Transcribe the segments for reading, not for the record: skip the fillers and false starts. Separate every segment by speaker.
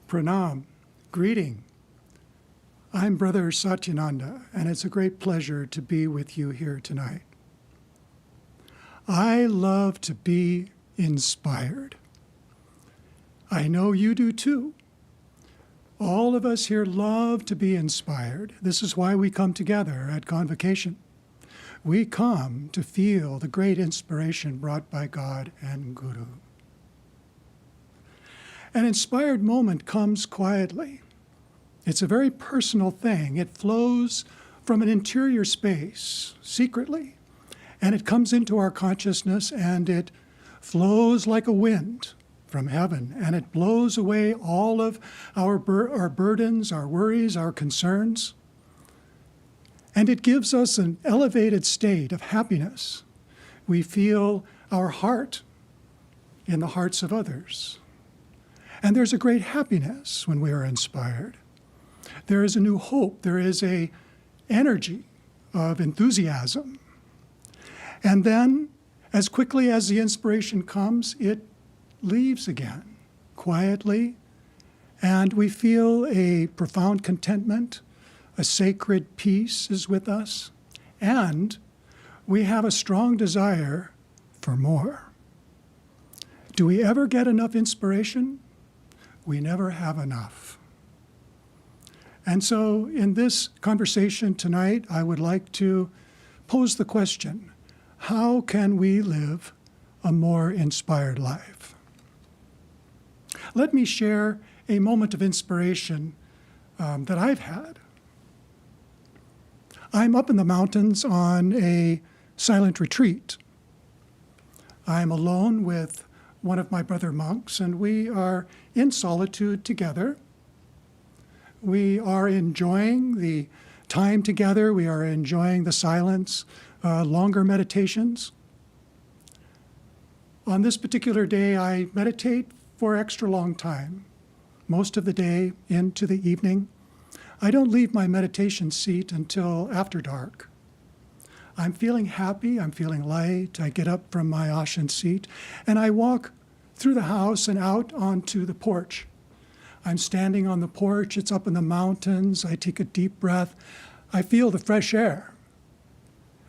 Speaker 1: Pranam, greeting. I'm Brother Satyananda, and it's a great pleasure to be with you here tonight. I love to be inspired. I know you do too. All of us here love to be inspired. This is why we come together at Convocation. We come to feel the great inspiration brought by God and Guru. An inspired moment comes quietly. It's a very personal thing. It flows from an interior space, secretly, and it comes into our consciousness, and it flows like a wind from heaven, and it blows away all of our burdens, our worries, our concerns, and it gives us an elevated state of happiness. We feel our heart in the hearts of others. And there's a great happiness when we are inspired. There is a new hope. There is an energy of enthusiasm. And then, as quickly as the inspiration comes, it leaves again, quietly, and we feel a profound contentment. A sacred peace is with us, and we have a strong desire for more. Do we ever get enough inspiration? We never have enough. And so in this conversation tonight, I would like to pose the question, how can we live a more inspired life? Let me share a moment of inspiration that I've had. I'm up in the mountains on a silent retreat. I'm alone with one of my brother monks, and we are in solitude together. We are enjoying the time together. We are enjoying the silence, longer meditations. On this particular day, I meditate for extra long time, most of the day into the evening. I don't leave my meditation seat until after dark. I'm feeling happy, I'm feeling light. I get up from my ashen seat and I walk through the house and out onto the porch. I'm standing on the porch, it's up in the mountains. I take a deep breath. I feel the fresh air.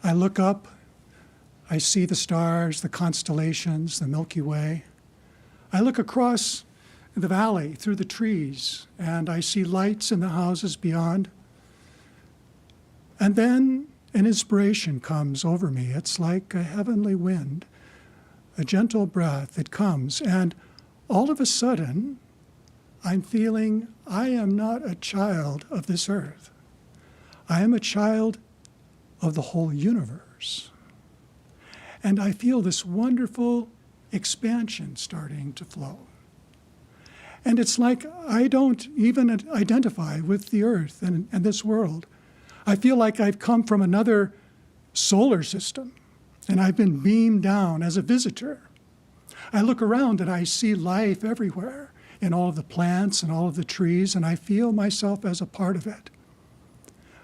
Speaker 1: I look up, I see the stars, the constellations, the Milky Way. I look across the valley through the trees, and I see lights in the houses beyond. And then an inspiration comes over me. It's like a heavenly wind, a gentle breath that comes, and all of a sudden, I'm feeling I am not a child of this earth. I am a child of the whole universe. And I feel this wonderful expansion starting to flow. And it's like I don't even identify with the earth and this world. I feel like I've come from another solar system, and I've been beamed down as a visitor. I look around and I see life everywhere, in all of the plants and all of the trees, and I feel myself as a part of it.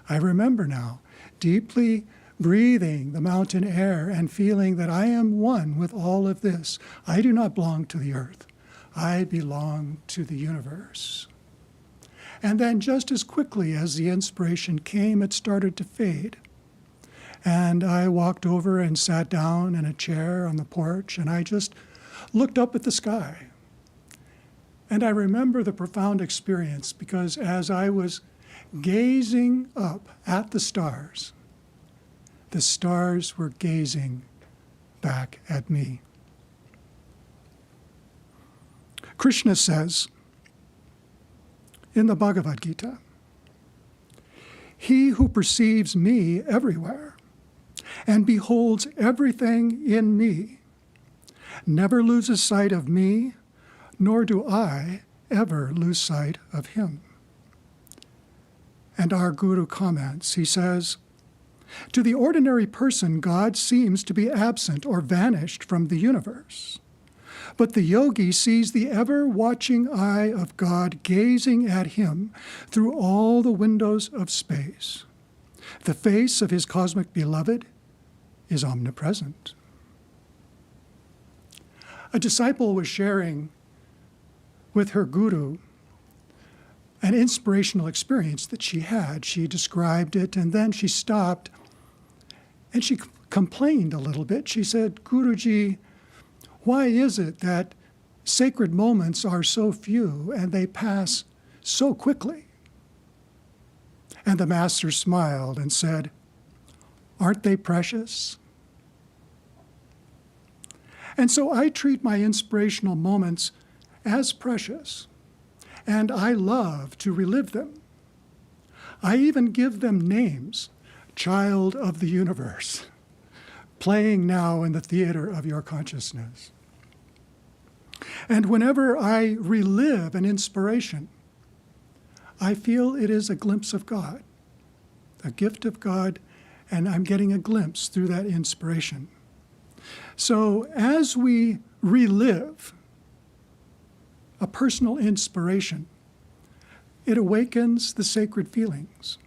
Speaker 1: I remember now deeply breathing the mountain air and feeling that I am one with all of this. I do not belong to the earth. I belong to the universe. And then just as quickly as the inspiration came, it started to fade. And I walked over and sat down in a chair on the porch, and I just looked up at the sky. And I remember the profound experience, because as I was gazing up at the stars were gazing back at me. Krishna says in the Bhagavad Gita, "He who perceives me everywhere and beholds everything in me never loses sight of me, nor do I ever lose sight of him." And our Guru comments, he says, "To the ordinary person, God seems to be absent or vanished from the universe. But the yogi sees the ever-watching eye of God gazing at him through all the windows of space. The face of his cosmic beloved is omnipresent." A disciple was sharing with her guru an inspirational experience that she had. She described it, and then she stopped, and she complained a little bit. She said, "Guruji, why is it that sacred moments are so few and they pass so quickly?" And the master smiled and said, "Aren't they precious?" And so I treat my inspirational moments as precious, and I love to relive them. I even give them names: child of the universe, playing now in the theater of your consciousness. And whenever I relive an inspiration, I feel it is a glimpse of God, a gift of God, and I'm getting a glimpse through that inspiration. So as we relive a personal inspiration, it awakens the sacred feelings.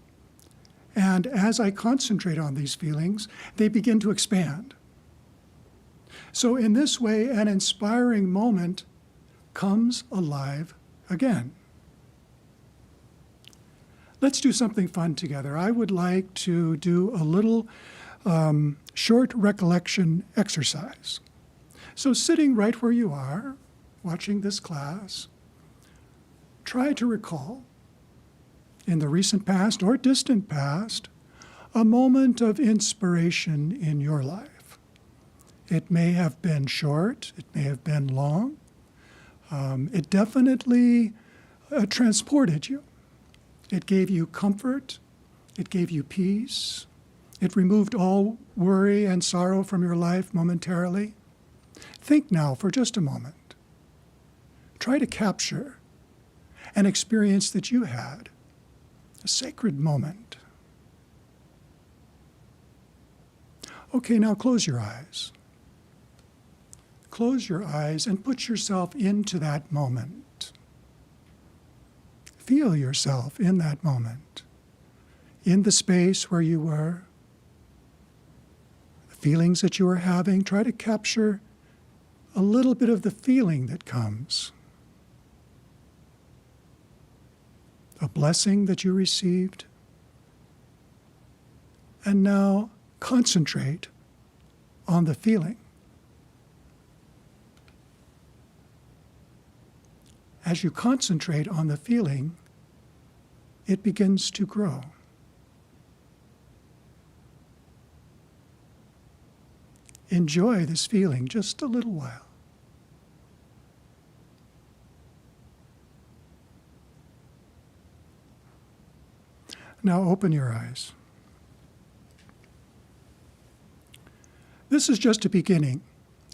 Speaker 1: And as I concentrate on these feelings, they begin to expand. So in this way, an inspiring moment comes alive again. Let's do something fun together. I would like to do a little short recollection exercise. So sitting right where you are, watching this class, try to recall, in the recent past or distant past, a moment of inspiration in your life. It may have been short, it may have been long. It definitely transported you. It gave you comfort, it gave you peace, it removed all worry and sorrow from your life momentarily. Think now for just a moment. Try to capture an experience that you had, a sacred moment. Okay, now close your eyes. Close your eyes and put yourself into that moment. Feel yourself in that moment, in the space where you were, the feelings that you were having. Try to capture a little bit of the feeling that comes, a blessing that you received. And now concentrate on the feeling. As you concentrate on the feeling, it begins to grow. Enjoy this feeling just a little while. Now open your eyes. This is just a beginning,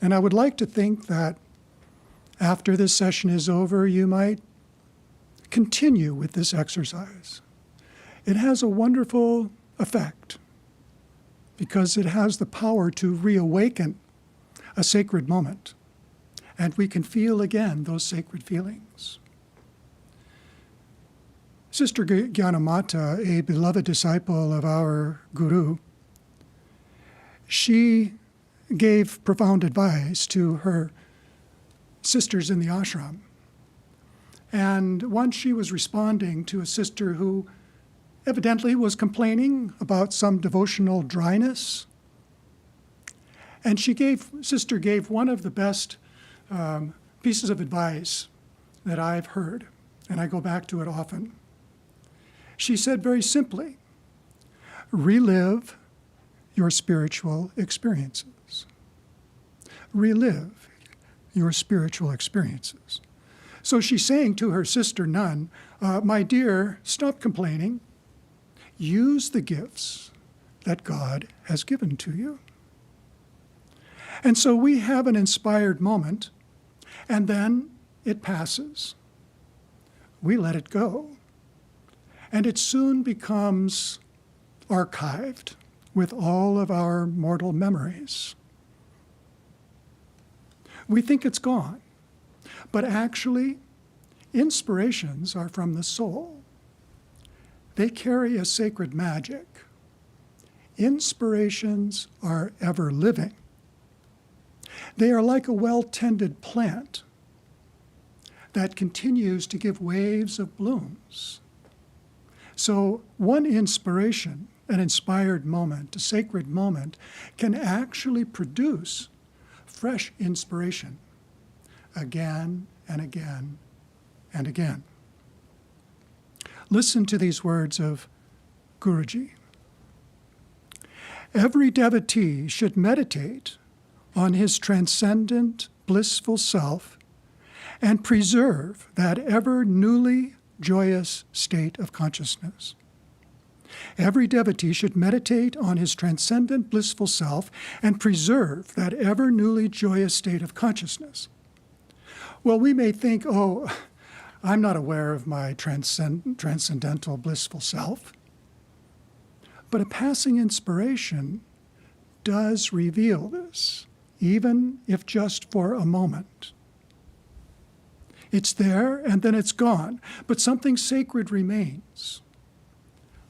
Speaker 1: and I would like to think that after this session is over, you might continue with this exercise. It has a wonderful effect because it has the power to reawaken a sacred moment, and we can feel again those sacred feelings. Sister Gyanamata, a beloved disciple of our Guru, she gave profound advice to her sisters in the ashram. And once she was responding to a sister who evidently was complaining about some devotional dryness. And Sister gave one of the best pieces of advice that I've heard, and I go back to it often. She said very simply, relive your spiritual experiences. Relive your spiritual experiences. So she's saying to her sister nun, my dear, stop complaining. Use the gifts that God has given to you. And so we have an inspired moment, and then it passes. We let it go. And it soon becomes archived with all of our mortal memories. We think it's gone, but actually, inspirations are from the soul. They carry a sacred magic. Inspirations are ever living. They are like a well-tended plant. that continues to give waves of blooms. So one inspiration, an inspired moment, a sacred moment, can actually produce fresh inspiration again and again and again. Listen to these words of Guruji. Every devotee should meditate on his transcendent, blissful self and preserve that ever newly joyous state of consciousness. Every devotee should meditate on his transcendent, blissful self and preserve that ever newly joyous state of consciousness. Well, we may think, oh, I'm not aware of my transcendental, blissful self. But a passing inspiration does reveal this, even if just for a moment. It's there and then it's gone, but something sacred remains.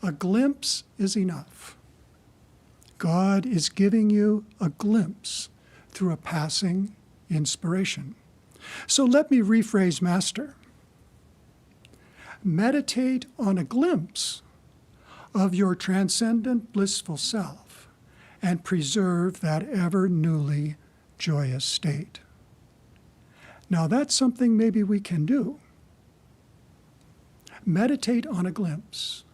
Speaker 1: A glimpse is enough. God is giving you a glimpse through a passing inspiration. So let me rephrase Master. Meditate on a glimpse of your transcendent, blissful self and preserve that ever newly joyous state. Now that's something maybe we can do. Meditate on a glimpse.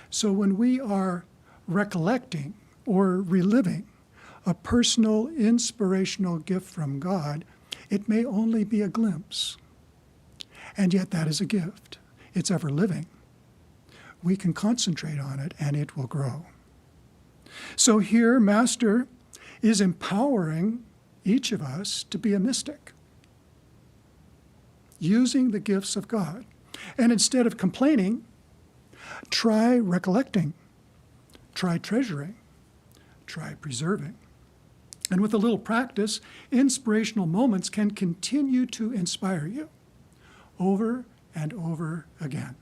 Speaker 1: So when we are recollecting or reliving a personal inspirational gift from God, it may only be a glimpse. And yet that is a gift. It's ever living. We can concentrate on it and it will grow. So here, Master is empowering each of us to be a mystic, using the gifts of God. And instead of complaining, try recollecting, try treasuring, try preserving. And with a little practice, inspirational moments can continue to inspire you over and over again.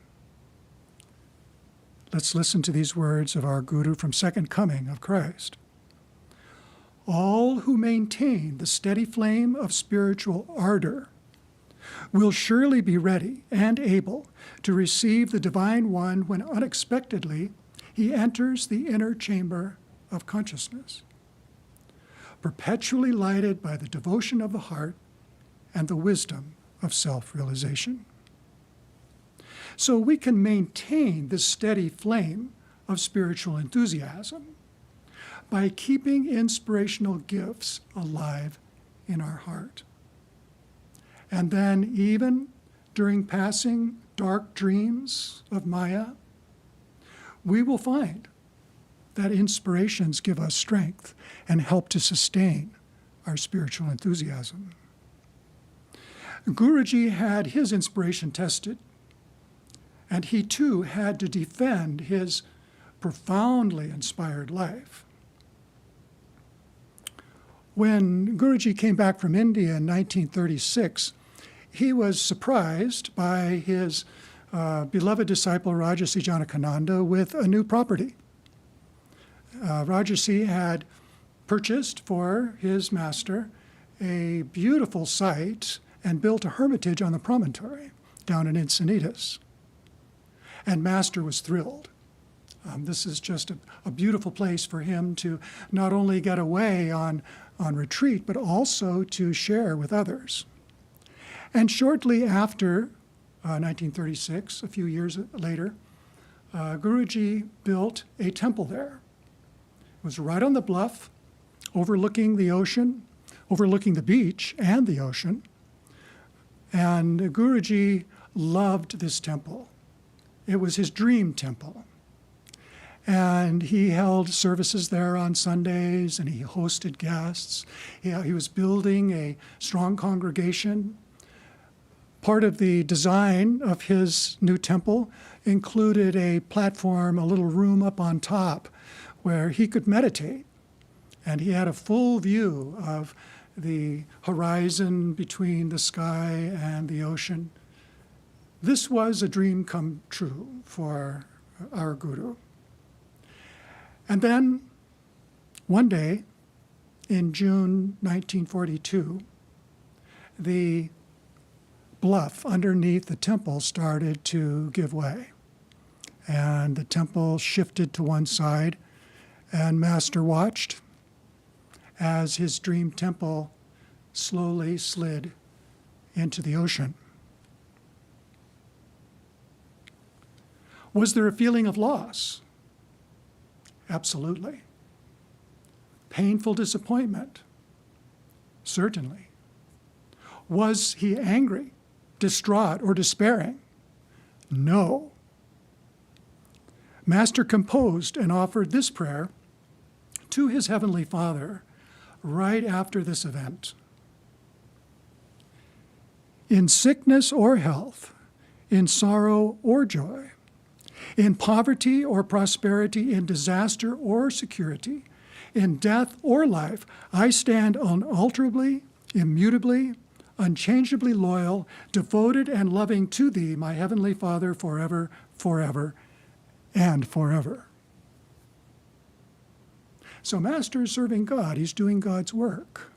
Speaker 1: Let's listen to these words of our Guru from Second Coming of Christ. All who maintain the steady flame of spiritual ardor will surely be ready and able to receive the Divine One when unexpectedly he enters the inner chamber of consciousness, perpetually lighted by the devotion of the heart and the wisdom of self-realization. So we can maintain this steady flame of spiritual enthusiasm by keeping inspirational gifts alive in our heart. And then even during passing dark dreams of Maya, we will find that inspirations give us strength and help to sustain our spiritual enthusiasm. Guruji had his inspiration tested, and he too had to defend his profoundly inspired life. When Guruji came back from India in 1936, he was surprised by his beloved disciple Rajarsi Janakananda with a new property. Rajarsi had purchased for his master a beautiful site and built a hermitage on the promontory down in Encinitas. And Master was thrilled. This is just a beautiful place for him to not only get away on retreat, but also to share with others. And shortly after 1936, a few years later, Guruji built a temple there. It was right on the bluff, overlooking the ocean, overlooking the beach and the ocean. And Guruji loved this temple. It was his dream temple. And he held services there on Sundays, and he hosted guests. He was building a strong congregation. Part of the design of his new temple included a platform, a little room up on top, where he could meditate. And he had a full view of the horizon between the sky and the ocean. This was a dream come true for our Guru. And then, one day, in June 1942, the bluff underneath the temple started to give way. And the temple shifted to one side, and Master watched as his dream temple slowly slid into the ocean. Was there a feeling of loss? Absolutely. Painful disappointment? Certainly. Was he angry, distraught, or despairing? No. Master composed and offered this prayer to his Heavenly Father right after this event. In sickness or health, in sorrow or joy, in poverty or prosperity, in disaster or security, in death or life, I stand unalterably, immutably, unchangeably loyal, devoted and loving to thee, my Heavenly Father, forever, forever, and forever. So Master is serving God. He's doing God's work.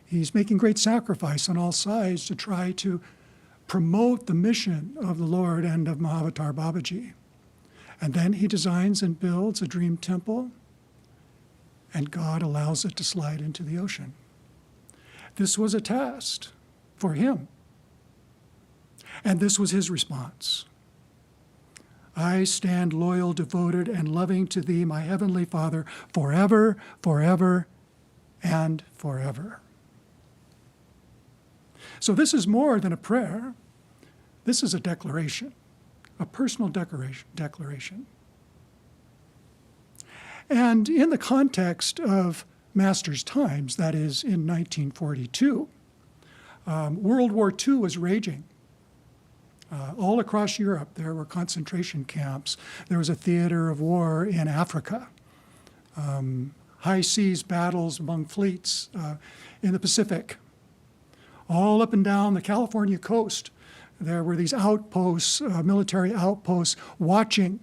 Speaker 1: He's making great sacrifice on all sides to try to promote the mission of the Lord and of Mahavatar Babaji. And then he designs and builds a dream temple, and God allows it to slide into the ocean. This was a test for him. And this was his response. I stand loyal, devoted, and loving to thee, my Heavenly Father, forever, forever, and forever. So this is more than a prayer. This is a declaration, a personal declaration. And in the context of Master's times, that is in 1942, World War II was raging. All across Europe, there were concentration camps. There was a theater of war in Africa. High seas battles among fleets in the Pacific. All up and down the California coast, there were these outposts, military outposts, watching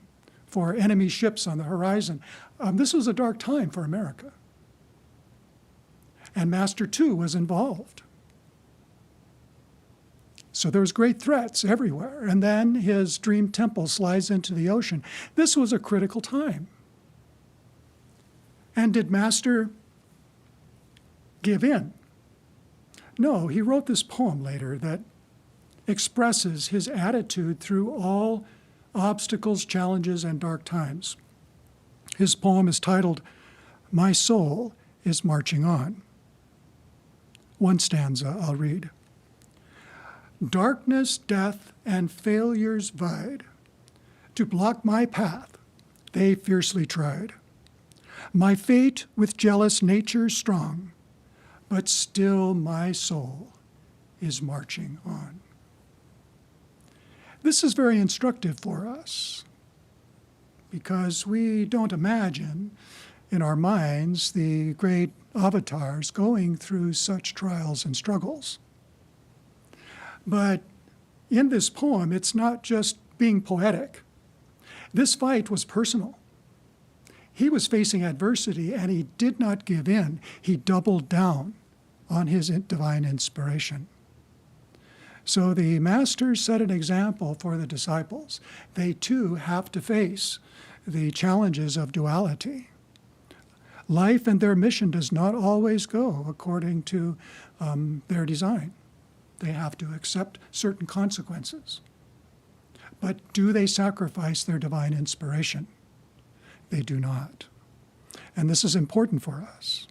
Speaker 1: for enemy ships on the horizon. This was a dark time for America. And Master, too, was involved. So there was great threats everywhere. And then his dream temple slides into the ocean. This was a critical time. And did Master give in? No, he wrote this poem later that expresses his attitude through all obstacles, challenges, and dark times. His poem is titled, My Soul is Marching On. One stanza I'll read. Darkness, death, and failures vied. To block my path, they fiercely tried. My fate with jealous nature strong, but still my soul is marching on. This is very instructive for us because we don't imagine in our minds the great avatars going through such trials and struggles. But in this poem, it's not just being poetic. This fight was personal. He was facing adversity, and he did not give in. He doubled down on his divine inspiration. So the Master set an example for the disciples. They, too, have to face the challenges of duality. Life and their mission does not always go according to their design. They have to accept certain consequences. But do they sacrifice their divine inspiration? They do not. And this is important for us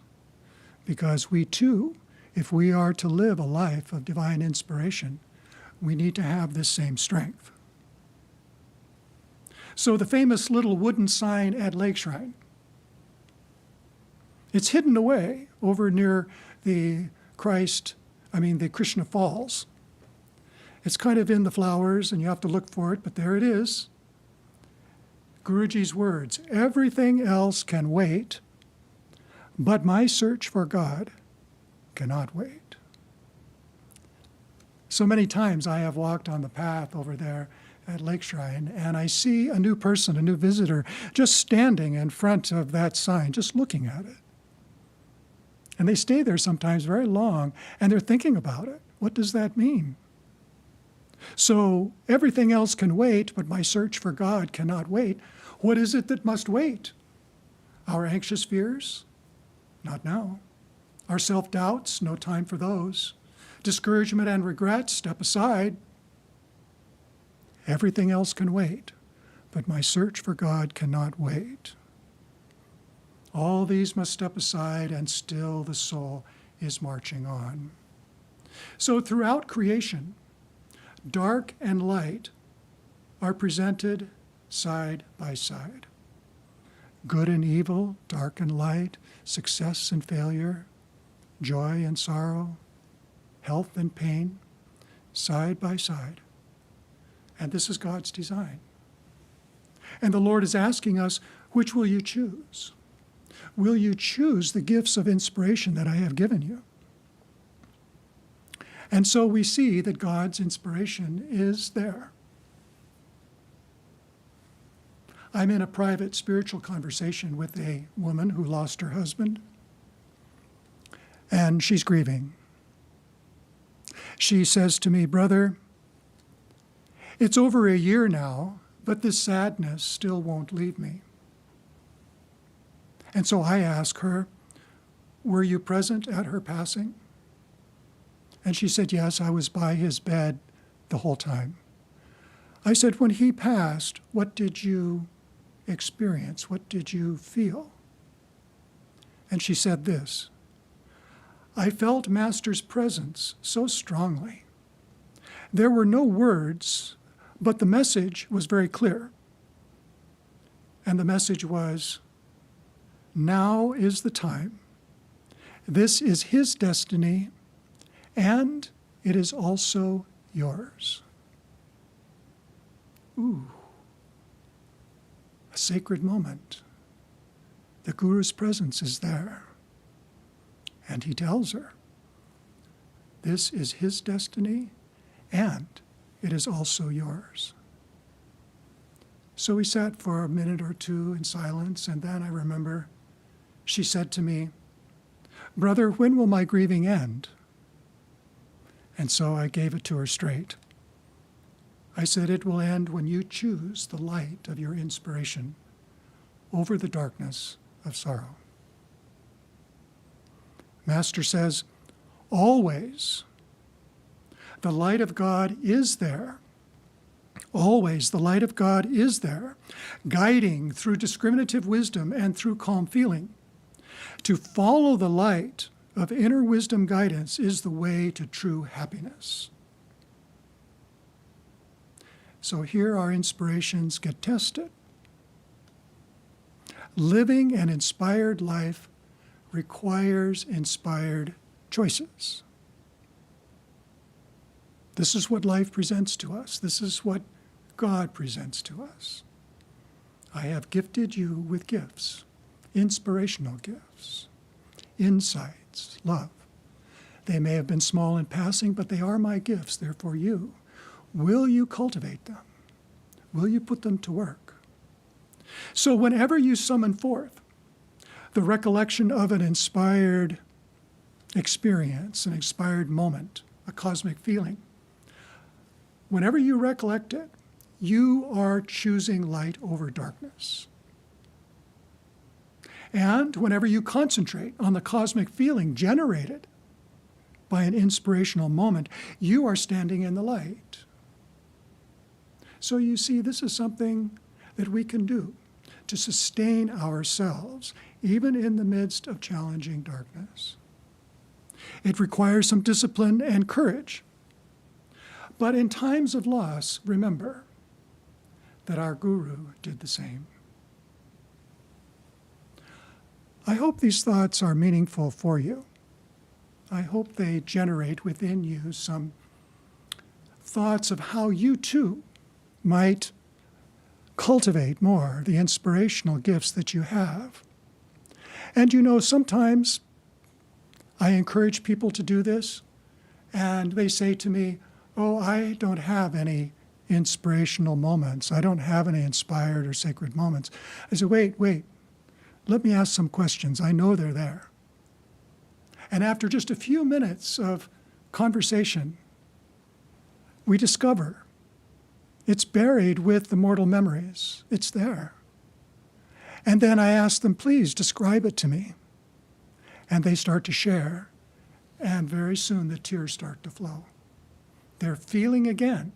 Speaker 1: because we too, if we are to live a life of divine inspiration, we need to have this same strength. So the famous little wooden sign at Lake Shrine, it's hidden away over near the Krishna Falls. It's kind of in the flowers, and you have to look for it, but there it is. Guruji's words, everything else can wait, but my search for God cannot wait. So many times I have walked on the path over there at Lake Shrine, and I see a new person, a new visitor, just standing in front of that sign, just looking at it. And they stay there sometimes very long, and they're thinking about it. What does that mean? So everything else can wait, but my search for God cannot wait. What is it that must wait? Our anxious fears? Not now. Our self-doubts? No time for those. Discouragement and regret? Step aside. Everything else can wait, but my search for God cannot wait. All these must step aside, and still the soul is marching on. So throughout creation, dark and light are presented side by side. Good and evil, dark and light, success and failure, joy and sorrow, health and pain, side by side. And this is God's design. And the Lord is asking us, which will you choose? Will you choose the gifts of inspiration that I have given you? And so we see that God's inspiration is there. I'm in a private spiritual conversation with a woman who lost her husband, and she's grieving. She says to me, "Brother, it's over a year now, but this sadness still won't leave me." And so I ask her, "Were you present at her passing?" And she said, "Yes, I was by his bed the whole time." I said, "When he passed, what did you experience? What did you feel?" And she said this, "I felt Master's presence so strongly. There were no words, but the message was very clear. And the message was, now is the time. This is his destiny, and it is also yours." Ooh, a sacred moment. The Guru's presence is there. And he tells her, this is his destiny, and it is also yours. So we sat for a minute or two in silence, and then I remember she said to me, "Brother, when will my grieving end?" And so I gave it to her straight. I said, "It will end when you choose the light of your inspiration over the darkness of sorrow." Master says, always the light of God is there. Always the light of God is there, guiding through discriminative wisdom and through calm feeling. To follow the light of inner wisdom guidance is the way to true happiness. So here our inspirations get tested. Living an inspired life requires inspired choices. This is what life presents to us. This is what God presents to us. I have gifted you with gifts, inspirational gifts, insights, love. They may have been small in passing, but they are my gifts. They're for you. Will you cultivate them? Will you put them to work? So whenever you summon forth the recollection of an inspired experience, an inspired moment, a cosmic feeling, whenever you recollect it, you are choosing light over darkness. And whenever you concentrate on the cosmic feeling generated by an inspirational moment, you are standing in the light. So you see, this is something that we can do to sustain ourselves, even in the midst of challenging darkness. It requires some discipline and courage. But in times of loss, remember that our Guru did the same. I hope these thoughts are meaningful for you. I hope they generate within you some thoughts of how you too might cultivate more the inspirational gifts that you have. And you know, sometimes I encourage people to do this, and they say to me, "Oh, I don't have any inspirational moments. I don't have any inspired or sacred moments." I say, wait. Let me ask some questions. I know they're there. And after just a few minutes of conversation, we discover it's buried with the mortal memories. It's there. And then I ask them, please describe it to me. And they start to share. And very soon the tears start to flow. They're feeling again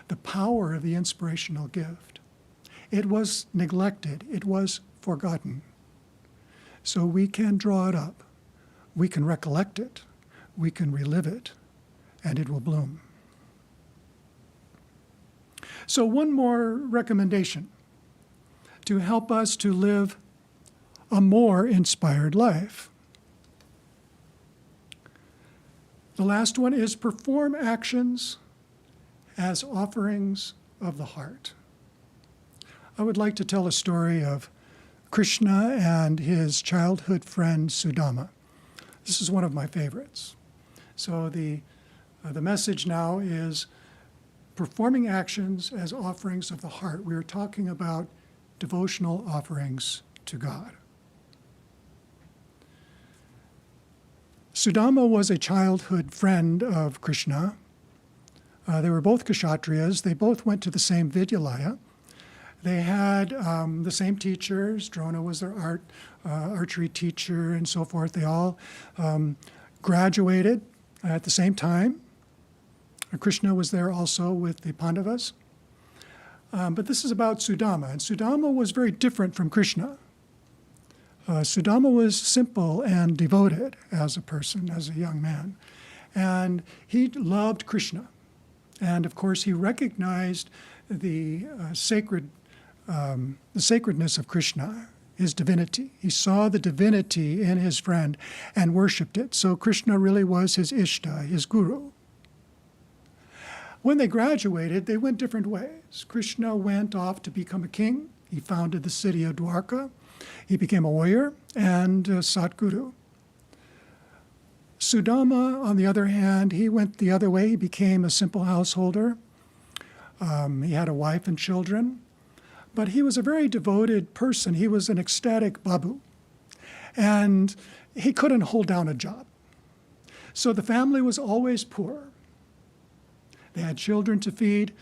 Speaker 1: the power of the inspirational gift. It was neglected. It was forgotten. So we can draw it up. We can recollect it. We can relive it. And it will bloom. So one more recommendation to help us to live a more inspired life. The last one is perform actions as offerings of the heart. I would like to tell a story of Krishna and his childhood friend Sudama. This is one of my favorites. So the message now is performing actions as offerings of the heart. We are talking about devotional offerings to God. Sudama was a childhood friend of Krishna. They were both Kshatriyas. They both went to the same Vidyalaya. They had the same teachers. Drona was their archery teacher and so forth. They all graduated at the same time. Krishna was there also with the Pandavas. But this is about Sudama. And Sudama was very different from Krishna. Sudama was simple and devoted as a person, as a young man. And he loved Krishna. And of course, he recognized the sacredness of Krishna, his divinity. He saw the divinity in his friend and worshipped it. So Krishna really was his Ishta, his guru. When they graduated, they went different ways. Krishna went off to become a king. He founded the city of Dwarka. He became a warrior and Satguru. Sudama, on the other hand, he went the other way. He became a simple householder. He had a wife and children. But he was a very devoted person. He was an ecstatic babu. And he couldn't hold down a job. So the family was always poor. They had children to feed.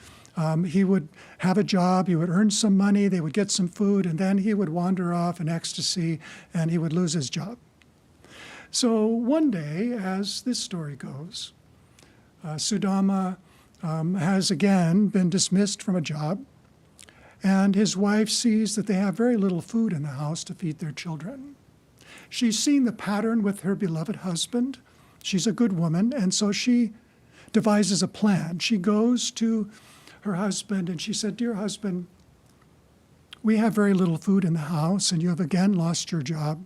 Speaker 1: He would have a job, he would earn some money, they would get some food, and then he would wander off in ecstasy and he would lose his job. So one day, as this story goes, Sudama has again been dismissed from a job, and his wife sees that they have very little food in the house to feed their children. She's seen the pattern with her beloved husband. She's a good woman, and so she devises a plan. She goes to her husband and she said, "Dear husband, we have very little food in the house and you have again lost your job.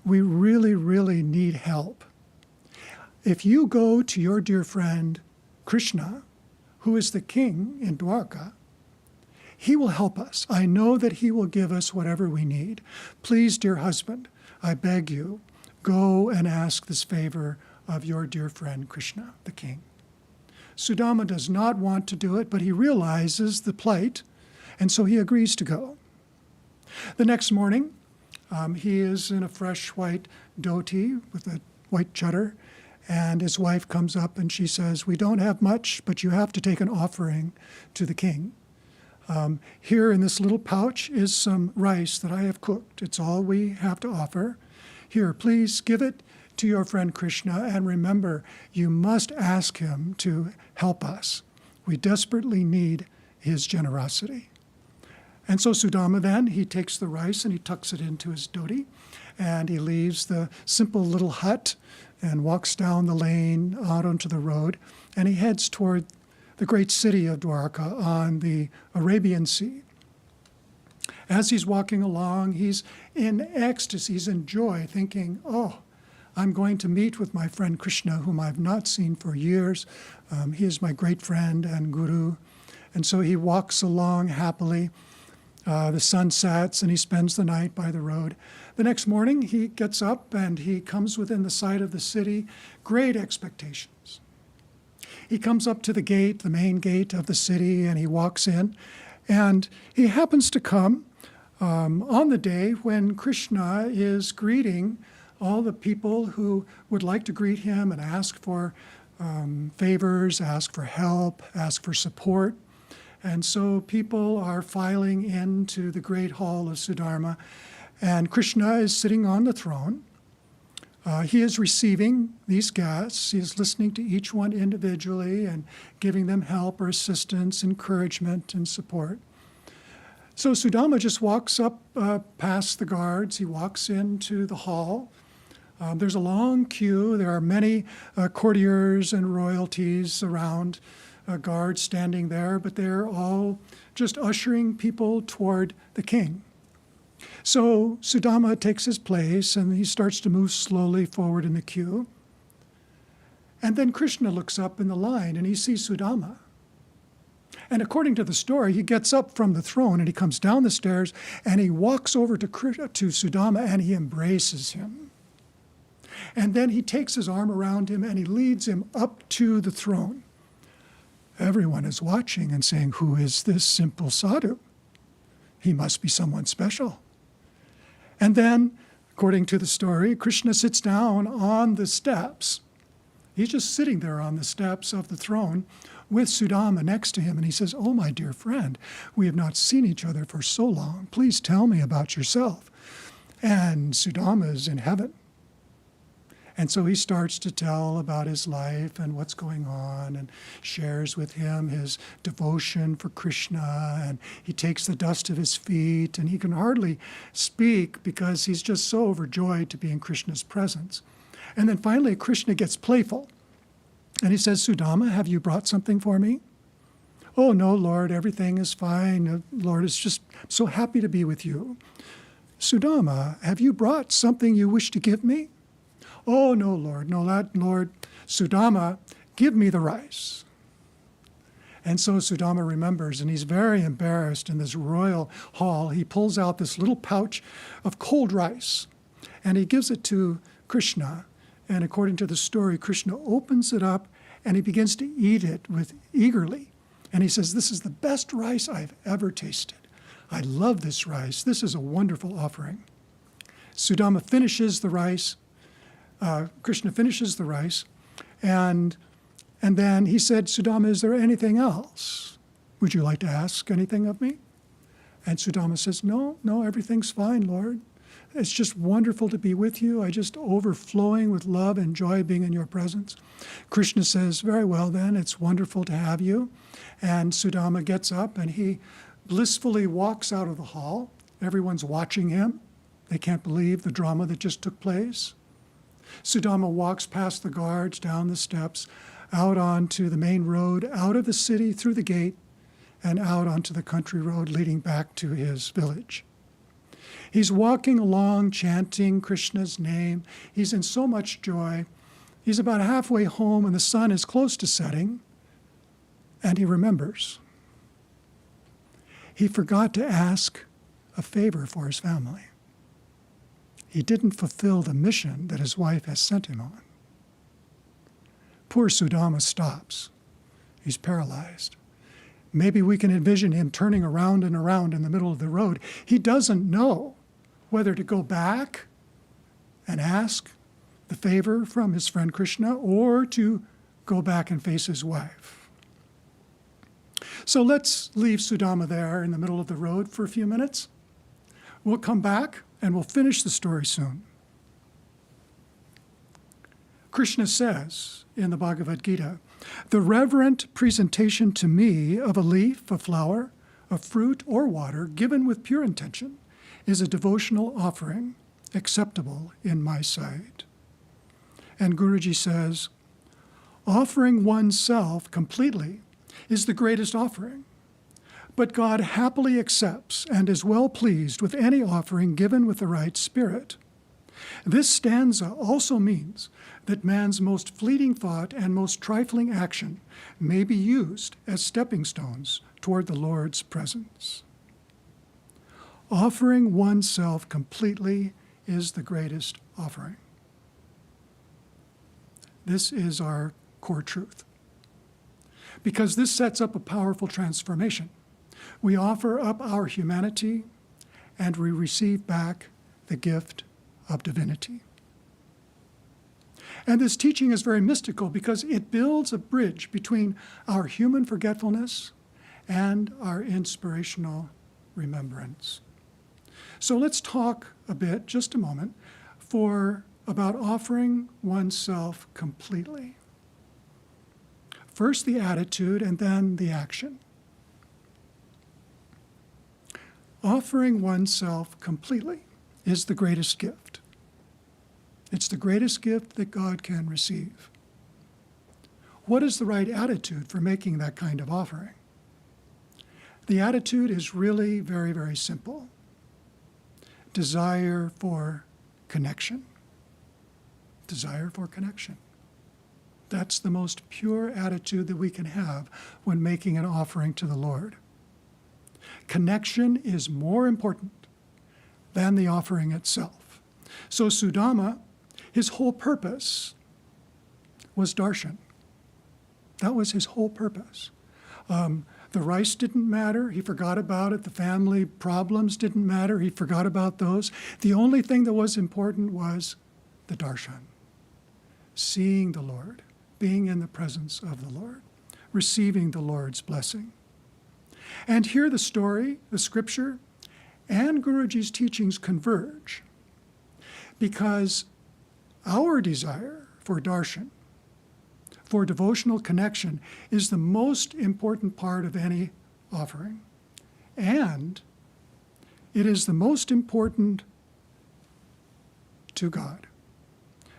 Speaker 1: We really, really need help. If you go to your dear friend Krishna, who is the king in Dwarka, he will help us. I know that he will give us whatever we need. Please, dear husband, I beg you, go and ask this favor of your dear friend Krishna, the king." Sudama does not want to do it, but he realizes the plight, and so he agrees to go. The next morning, he is in a fresh white dhoti with a white chadar, and his wife comes up and she says, "We don't have much, but you have to take an offering to the king. Here in this little pouch is some rice that I have cooked. It's all we have to offer. Here, please give it to your friend Krishna, and remember, you must ask him to help us. We desperately need his generosity." And so Sudama then, he takes the rice and he tucks it into his dhoti, and he leaves the simple little hut and walks down the lane out onto the road, and he heads toward the great city of Dwarka on the Arabian Sea. As he's walking along, he's in ecstasy, he's in joy, thinking, "Oh, I'm going to meet with my friend Krishna, whom I've not seen for years. He is my great friend and guru." And so he walks along happily. The sun sets and he spends the night by the road. The next morning he gets up and he comes within the sight of the city, great expectations. He comes up to the gate, the main gate of the city, and he walks in. And he happens to come on the day when Krishna is greeting all the people who would like to greet him and ask for favors, ask for help, ask for support. And so people are filing into the great hall of Sudharma, and Krishna is sitting on the throne. He is receiving these guests. He is listening to each one individually and giving them help or assistance, encouragement, and support. So Sudama just walks up past the guards. He walks into the hall. There's a long queue. There are many courtiers and royalties around, guards standing there, but they're all just ushering people toward the king. So Sudama takes his place and he starts to move slowly forward in the queue. And then Krishna looks up in the line and he sees Sudama. And according to the story, he gets up from the throne and he comes down the stairs and he walks over to Sudama and he embraces him. And then he takes his arm around him and he leads him up to the throne. Everyone is watching and saying, "Who is this simple sadhu? He must be someone special." And then, according to the story, Krishna sits down on the steps. He's just sitting there on the steps of the throne with Sudama next to him. And he says, "Oh, my dear friend, we have not seen each other for so long. Please tell me about yourself." And Sudama is in heaven. And so he starts to tell about his life and what's going on and shares with him his devotion for Krishna. And he takes the dust of his feet and he can hardly speak because he's just so overjoyed to be in Krishna's presence. And then finally Krishna gets playful and he says, "Sudama, have you brought something for me?" "Oh, no, Lord, everything is fine. Lord, it's just so happy to be with you." "Sudama, have you brought something you wish to give me?" "Oh, no, Lord, no, Lord. Sudama, give me the rice." And so Sudama remembers, and he's very embarrassed in this royal hall. He pulls out this little pouch of cold rice, and he gives it to Krishna. And according to the story, Krishna opens it up, and he begins to eat it eagerly. And he says, "This is the best rice I've ever tasted. I love this rice. This is a wonderful offering." Sudama finishes the rice. Krishna finishes the rice, and then he said, "Sudama, is there anything else? Would you like to ask anything of me?" And Sudama says, No, everything's fine, Lord. It's just wonderful to be with you. I just overflowing with love and joy being in your presence." Krishna says, "Very well then, it's wonderful to have you." And Sudama gets up and he blissfully walks out of the hall. Everyone's watching him. They can't believe the drama that just took place. Sudama walks past the guards, down the steps, out onto the main road, out of the city, through the gate, and out onto the country road leading back to his village. He's walking along, chanting Krishna's name. He's in so much joy. He's about halfway home, and the sun is close to setting, and he remembers. He forgot to ask a favor for his family. He didn't fulfill the mission that his wife has sent him on. Poor Sudama stops. He's paralyzed. Maybe we can envision him turning around and around in the middle of the road. He doesn't know whether to go back and ask the favor from his friend Krishna or to go back and face his wife. So let's leave Sudama there in the middle of the road for a few minutes. We'll come back and we'll finish the story soon. Krishna says in the Bhagavad Gita, "The reverent presentation to me of a leaf, a flower, a fruit, or water given with pure intention is a devotional offering acceptable in my sight." And Guruji says, "Offering oneself completely is the greatest offering. But God happily accepts and is well pleased with any offering given with the right spirit. This stanza also means that man's most fleeting thought and most trifling action may be used as stepping stones toward the Lord's presence. Offering oneself completely is the greatest offering." This is our core truth, because this sets up a powerful transformation. We offer up our humanity, and we receive back the gift of divinity. And this teaching is very mystical because it builds a bridge between our human forgetfulness and our inspirational remembrance. So let's talk a bit, just a moment, about offering oneself completely. First the attitude and then the action. Offering oneself completely is the greatest gift. It's the greatest gift that God can receive. What is the right attitude for making that kind of offering? The attitude is really very, very simple. Desire for connection. Desire for connection. That's the most pure attitude that we can have when making an offering to the Lord. Connection is more important than the offering itself. So Sudama, his whole purpose was darshan. That was his whole purpose. The rice didn't matter. He forgot about it. The family problems didn't matter. He forgot about those. The only thing that was important was the darshan. Seeing the Lord, being in the presence of the Lord, receiving the Lord's blessing. And here the story, the scripture, and Guruji's teachings converge because our desire for darshan, for devotional connection, is the most important part of any offering. And it is the most important to God.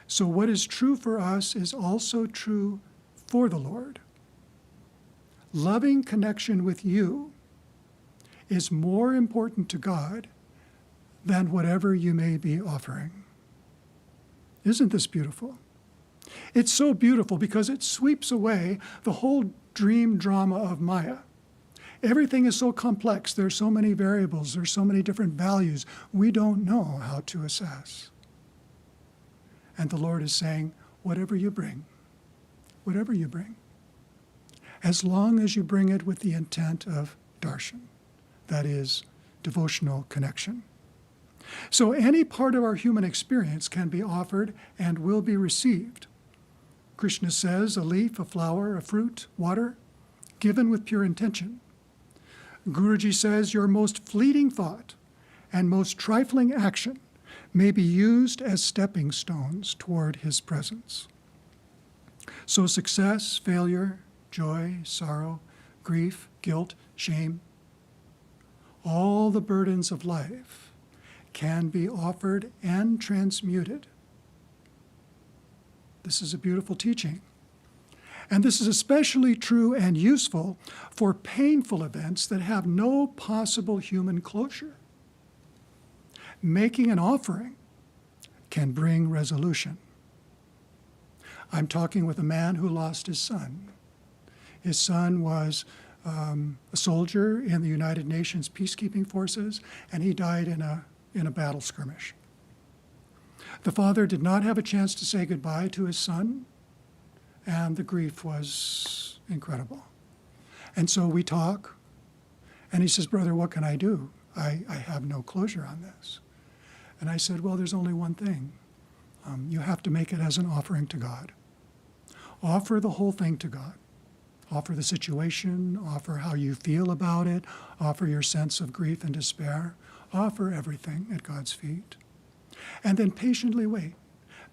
Speaker 1: So what is true for us is also true for the Lord. Loving connection with you is more important to God than whatever you may be offering. Isn't this beautiful? It's so beautiful because it sweeps away the whole dream drama of Maya. Everything is so complex. There are so many variables. There are so many different values. We don't know how to assess. And the Lord is saying, whatever you bring, as long as you bring it with the intent of darshan, that is, devotional connection. So any part of our human experience can be offered and will be received. Krishna says, a leaf, a flower, a fruit, water, given with pure intention. Guruji says, your most fleeting thought and most trifling action may be used as stepping stones toward his presence. So success, failure, joy, sorrow, grief, guilt, shame, all the burdens of life can be offered and transmuted. This is a beautiful teaching. And this is especially true and useful for painful events that have no possible human closure. Making an offering can bring resolution. I'm talking with a man who lost his son. His son was a soldier in the United Nations peacekeeping forces, and he died in a battle skirmish. The father did not have a chance to say goodbye to his son, and the grief was incredible. And so we talk, and he says, brother, what can I do? I have no closure on this. And I said, well, there's only one thing. You have to make it as an offering to God. Offer the whole thing to God. Offer the situation, offer how you feel about it, offer your sense of grief and despair. Offer everything at God's feet. And then patiently wait.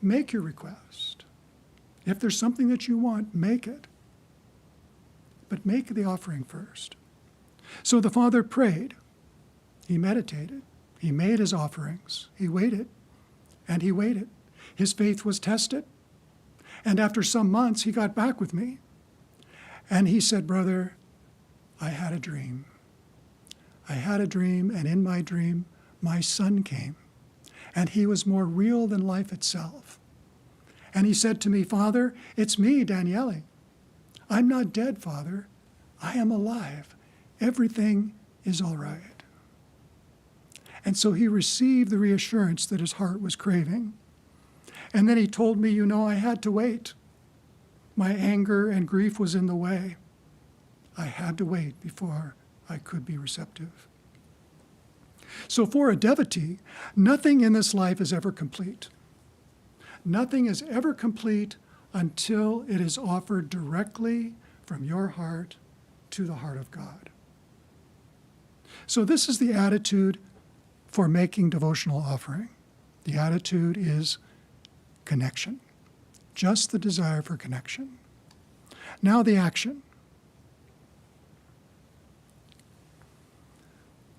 Speaker 1: Make your request. If there's something that you want, make it. But make the offering first. So the father prayed. He meditated. He made his offerings. He waited. And he waited. His faith was tested. And after some months, he got back with me. And he said, brother, I had a dream. I had a dream, and in my dream, my son came. And he was more real than life itself. And he said to me, Father, it's me, Daniele. I'm not dead, Father. I am alive. Everything is all right. And so he received the reassurance that his heart was craving. And then he told me, I had to wait. My anger and grief was in the way. I had to wait before I could be receptive. So for a devotee, nothing in this life is ever complete. Nothing is ever complete until it is offered directly from your heart to the heart of God. So this is the attitude for making devotional offering. The attitude is connection, just the desire for connection. Now the action.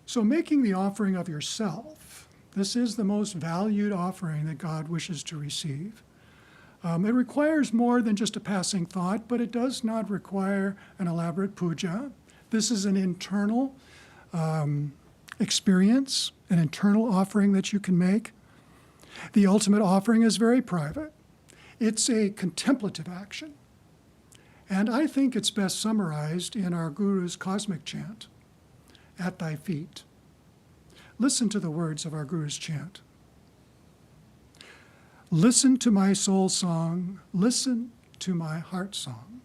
Speaker 1: So making the offering of yourself, this is the most valued offering that God wishes to receive. It requires more than just a passing thought, but it does not require an elaborate puja. This is an internal experience, an internal offering that you can make. The ultimate offering is very private. It's a contemplative action. And I think it's best summarized in our Guru's cosmic chant, "At thy feet." Listen to the words of our Guru's chant. Listen to my soul song, listen to my heart song.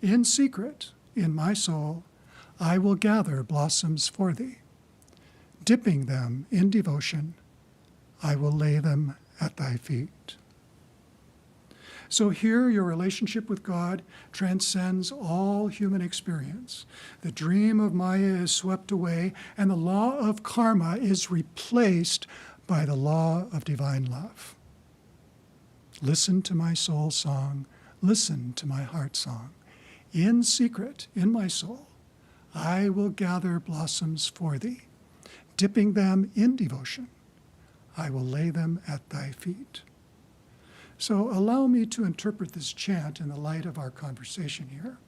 Speaker 1: In secret, in my soul, I will gather blossoms for thee. Dipping them in devotion, I will lay them at thy feet. So here your relationship with God transcends all human experience. The dream of Maya is swept away, and the law of karma is replaced by the law of divine love. Listen to my soul song, listen to my heart song. In secret, in my soul, I will gather blossoms for thee. Dipping them in devotion, I will lay them at thy feet. So allow me to interpret this chant in the light of our conversation here.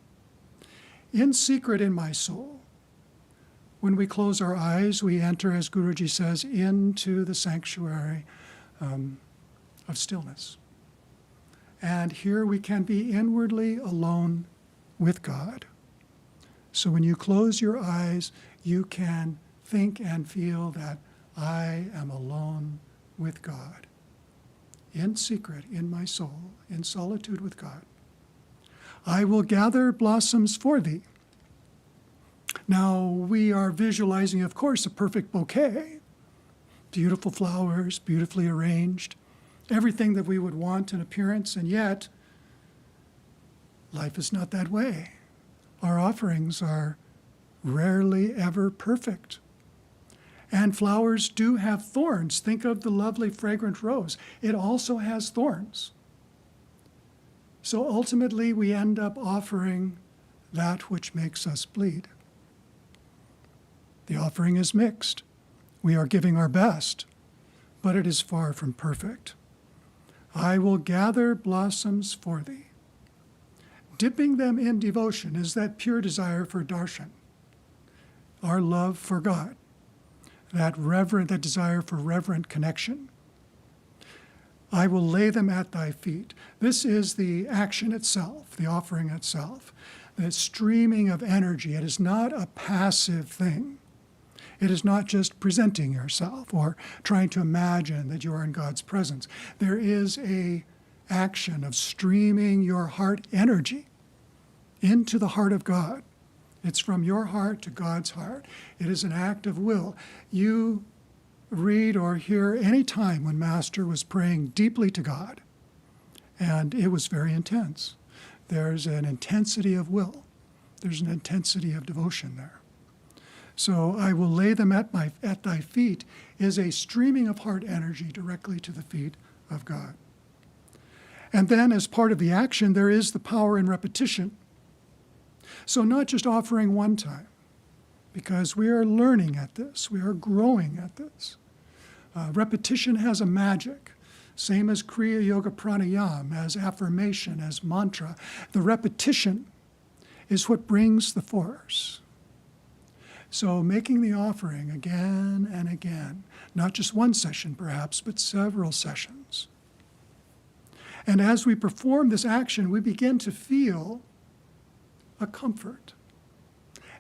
Speaker 1: In secret in my soul, when we close our eyes, we enter, as Guruji says, into the sanctuary of stillness. And here we can be inwardly alone with God. So when you close your eyes, you can think and feel that I am alone with God. In secret, in my soul, in solitude with God. I will gather blossoms for thee. Now, we are visualizing, of course, a perfect bouquet. Beautiful flowers, beautifully arranged, everything that we would want in appearance, and yet, life is not that way. Our offerings are rarely ever perfect. And flowers do have thorns. Think of the lovely fragrant rose. It also has thorns. So ultimately, we end up offering that which makes us bleed. The offering is mixed. We are giving our best, but it is far from perfect. I will gather blossoms for thee. Dipping them in devotion is that pure desire for darshan, our love for God, that desire for reverent connection. I will lay them at thy feet. This is the action itself, the offering itself, the streaming of energy. It is not a passive thing. It is not just presenting yourself or trying to imagine that you are in God's presence. There is an action of streaming your heart energy into the heart of God. It's from your heart to God's heart. It is an act of will. You read or hear any time when Master was praying deeply to God, and it was very intense. There's an intensity of will. There's an intensity of devotion there. So I will lay them at thy feet is a streaming of heart energy directly to the feet of God. And then as part of the action, there is the power in repetition. So not just offering one time, because we are learning at this, we are growing at this. Repetition has a magic, same as Kriya Yoga Pranayama, as affirmation, as mantra. The repetition is what brings the force. So making the offering again and again, not just one session perhaps, but several sessions. And as we perform this action, we begin to feel a comfort.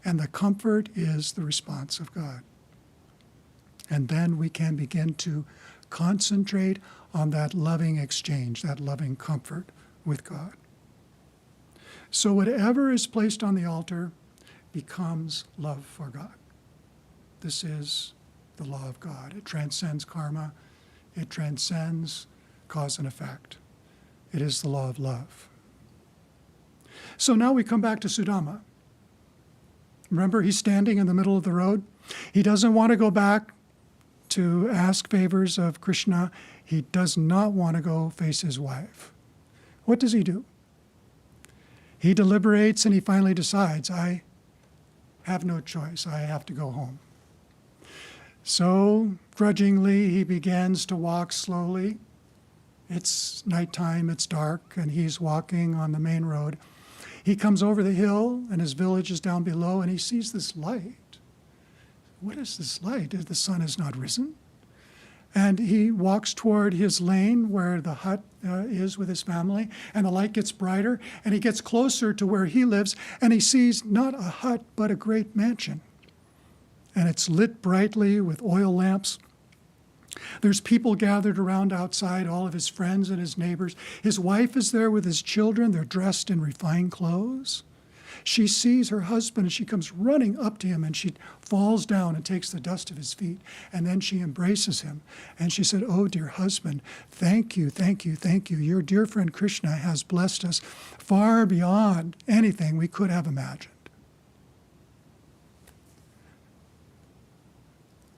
Speaker 1: And the comfort is the response of God. And then we can begin to concentrate on that loving exchange, that loving comfort with God. So whatever is placed on the altar becomes love for God. This is the law of God. It transcends karma. It transcends cause and effect. It is the law of love. So now we come back to Sudama. Remember, he's standing in the middle of the road. He doesn't want to go back to ask favors of Krishna. He does not want to go face his wife. What does he do? He deliberates and he finally decides, I have no choice. I have to go home. So, grudgingly, he begins to walk slowly. It's nighttime, it's dark, and he's walking on the main road. He comes over the hill, and his village is down below, and he sees this light. What is this light? The sun has not risen. And he walks toward his lane where the hut is with his family, and the light gets brighter, and he gets closer to where he lives, and he sees not a hut, but a great mansion. And it's lit brightly with oil lamps. There's people gathered around outside, all of his friends and his neighbors. His wife is there with his children. They're dressed in refined clothes. She sees her husband and she comes running up to him and she falls down and takes the dust of his feet. And then she embraces him. And she said, "Oh, dear husband, thank you, thank you, thank you. Your dear friend Krishna has blessed us far beyond anything we could have imagined."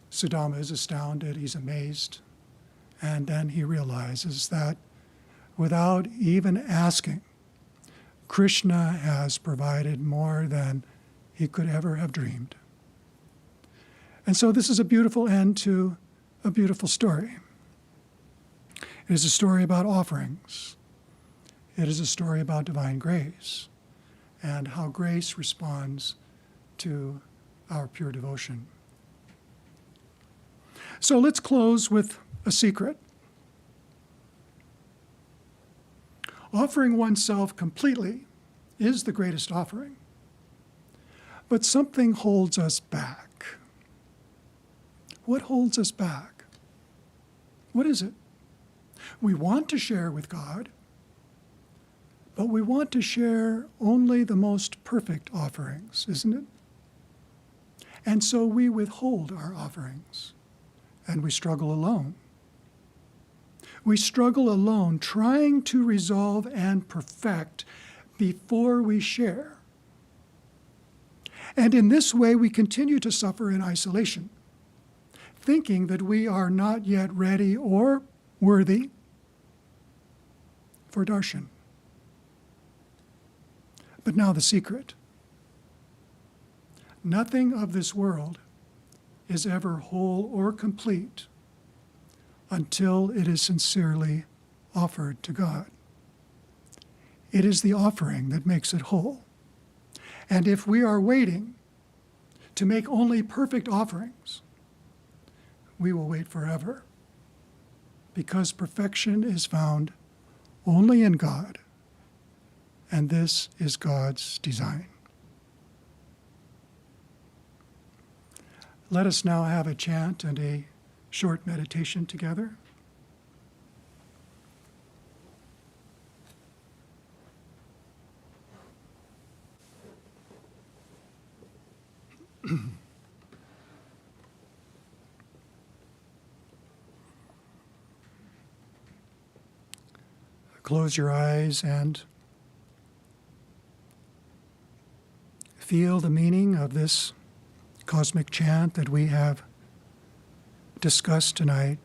Speaker 1: Sudama is astounded, he's amazed, and then he realizes that without even asking, Krishna has provided more than he could ever have dreamed. And so this is a beautiful end to a beautiful story. It is a story about offerings. It is a story about divine grace and how grace responds to our pure devotion. So let's close with a secret. Offering oneself completely is the greatest offering, but something holds us back. What holds us back? What is it? We want to share with God, but we want to share only the most perfect offerings, isn't it? And so we withhold our offerings. And we struggle alone. We struggle alone, trying to resolve and perfect before we share. And in this way, we continue to suffer in isolation, thinking that we are not yet ready or worthy for darshan. But now the secret. Nothing of this world is ever whole or complete until it is sincerely offered to God. It is the offering that makes it whole. And if we are waiting to make only perfect offerings, we will wait forever, because perfection is found only in God, and this is God's design. Let us now have a chant and a short meditation together. Close your eyes and feel the meaning of this cosmic chant that we have discussed tonight.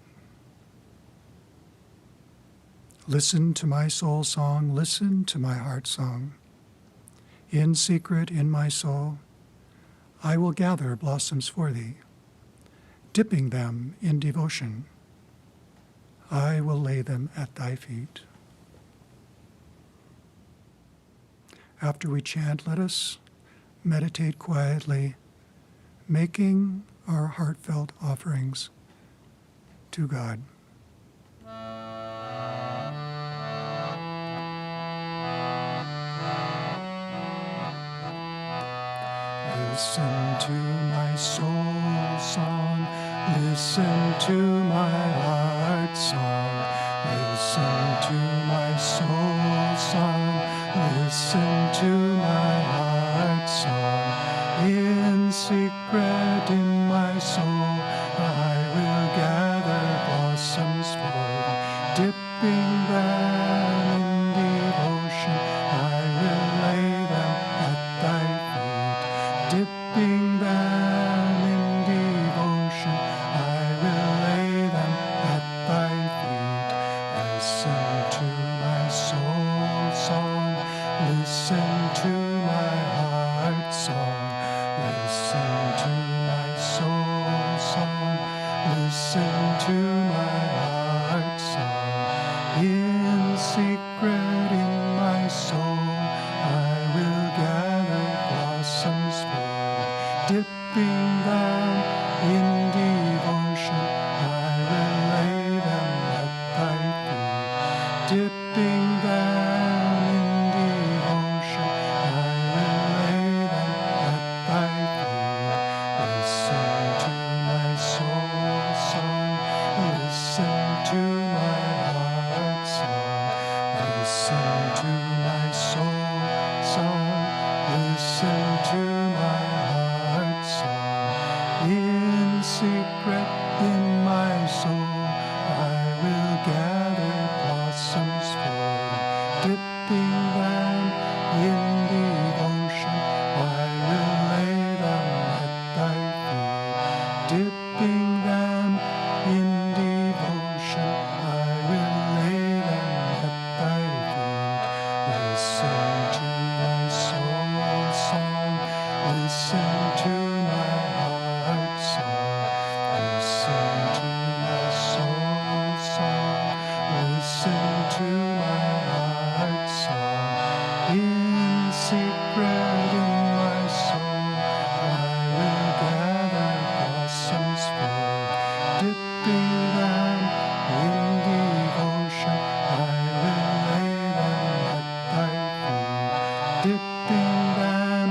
Speaker 1: Listen to my soul song, listen to my heart song. In secret, in my soul, I will gather blossoms for thee, dipping them in devotion. I will lay them at thy feet. After we chant, let us meditate quietly, making our heartfelt offerings to God. Listen to my soul song, listen to my heart song, listen to my soul song, listen to my heart song. In secret in my soul, I will gather blossoms for thee, dipping Listen to my heart song. In secret in my soul, I will gather blossoms for you. Dipping them in devotion, I will lay them at thy feet. Dipping them in devotion, I will lay them at thy feet. Listen to my soul song. Listen to my heart song. Listen to my soul song. Listen to my heart song. In secret in my soul, I will gather blossoms for you. Dipping them in devotion, I will lay them at thy feet. Dipping them in devotion, I will lay them at thy feet. Listen to my soul song. Listen to my heart song. Listen to my soul song. Listen to my heart song. In secret in my soul, I will gather blossoms for you. Dipping them in devotion, I will lay them at thy feet. Dipping them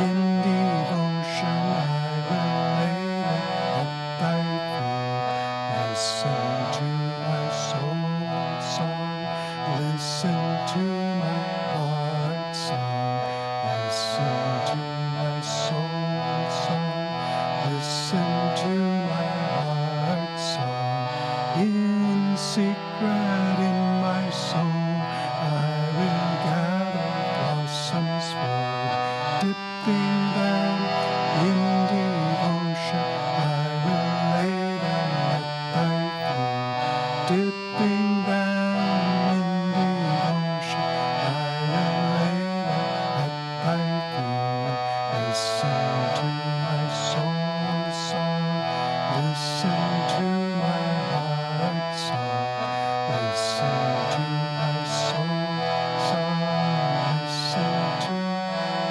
Speaker 1: in devotion, I will lay them at thy feet. Listen to my soul song. Listen to my heart song. Listen to my soul song. Listen to my heart song. In secret in my soul, I will gather blossoms for you. Dipping them in devotion, I will lay them at thy feet. Dipping them in devotion, I will lay them at thy feet. Listen to my soul song. Listen to my heart song. Listen to my soul song. Listen to my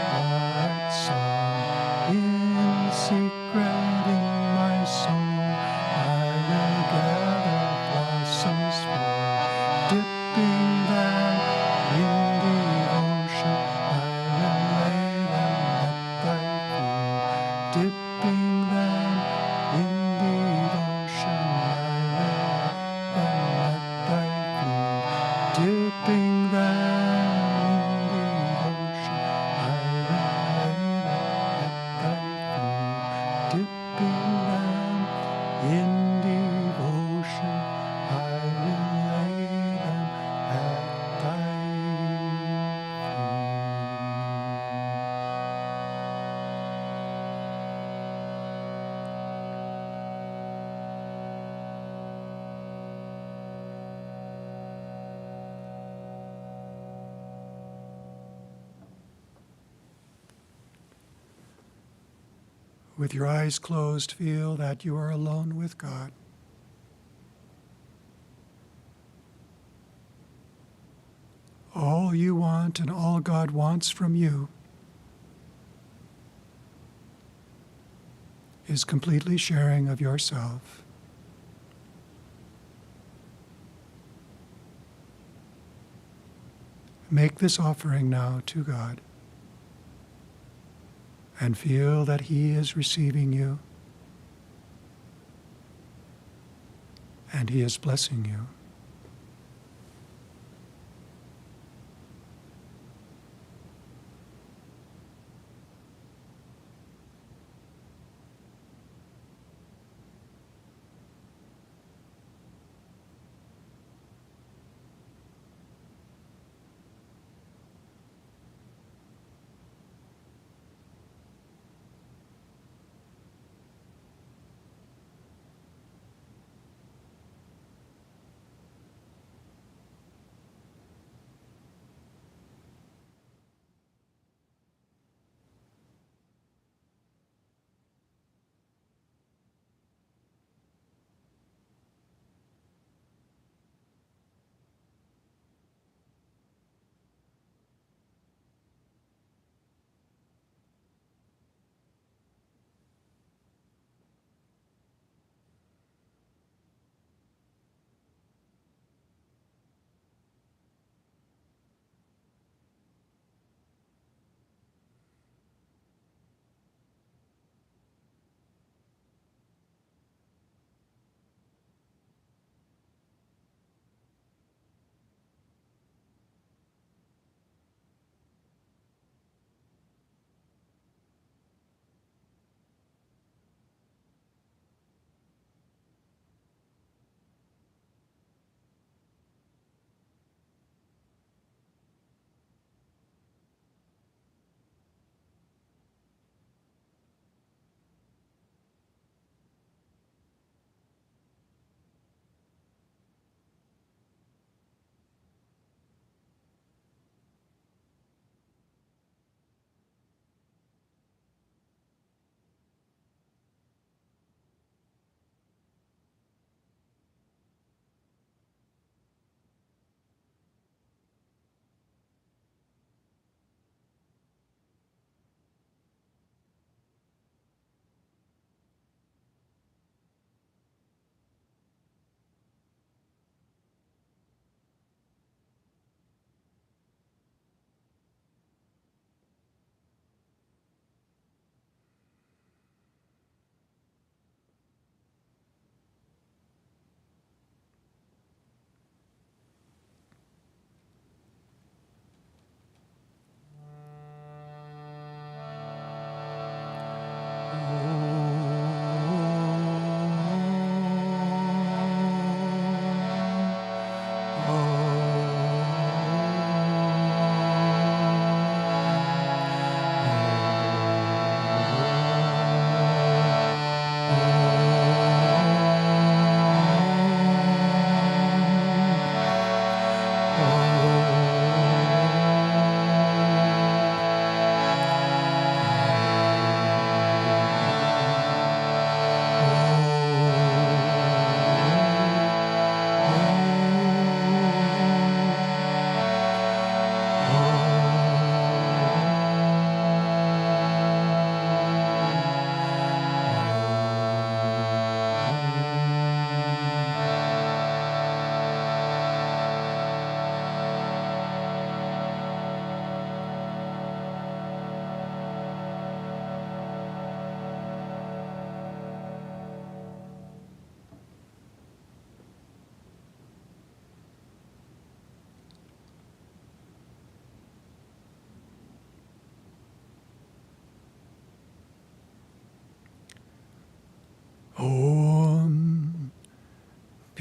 Speaker 1: heart song. In secret in my soul, I will gather blossoms for you. Dipping them in devotion, I will lay them at thy feet. Dipping them in devotion, I will lay them at thy feet. Dipping them in devotion, I will lay them at thy feet. Dipping them in devotion, I will lay them at thy feet. With your eyes closed, feel that you are alone with God. All you want and all God wants from you is completely sharing of yourself. Make this offering now to God and feel that He is receiving you and He is blessing you.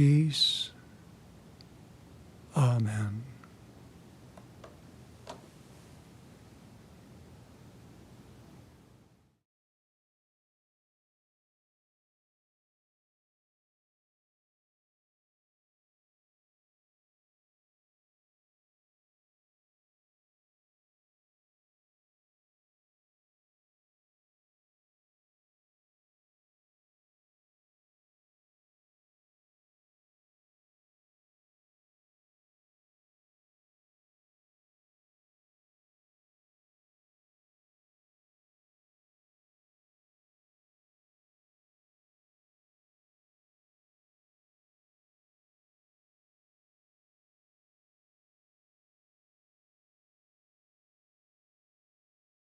Speaker 1: peace. Amen.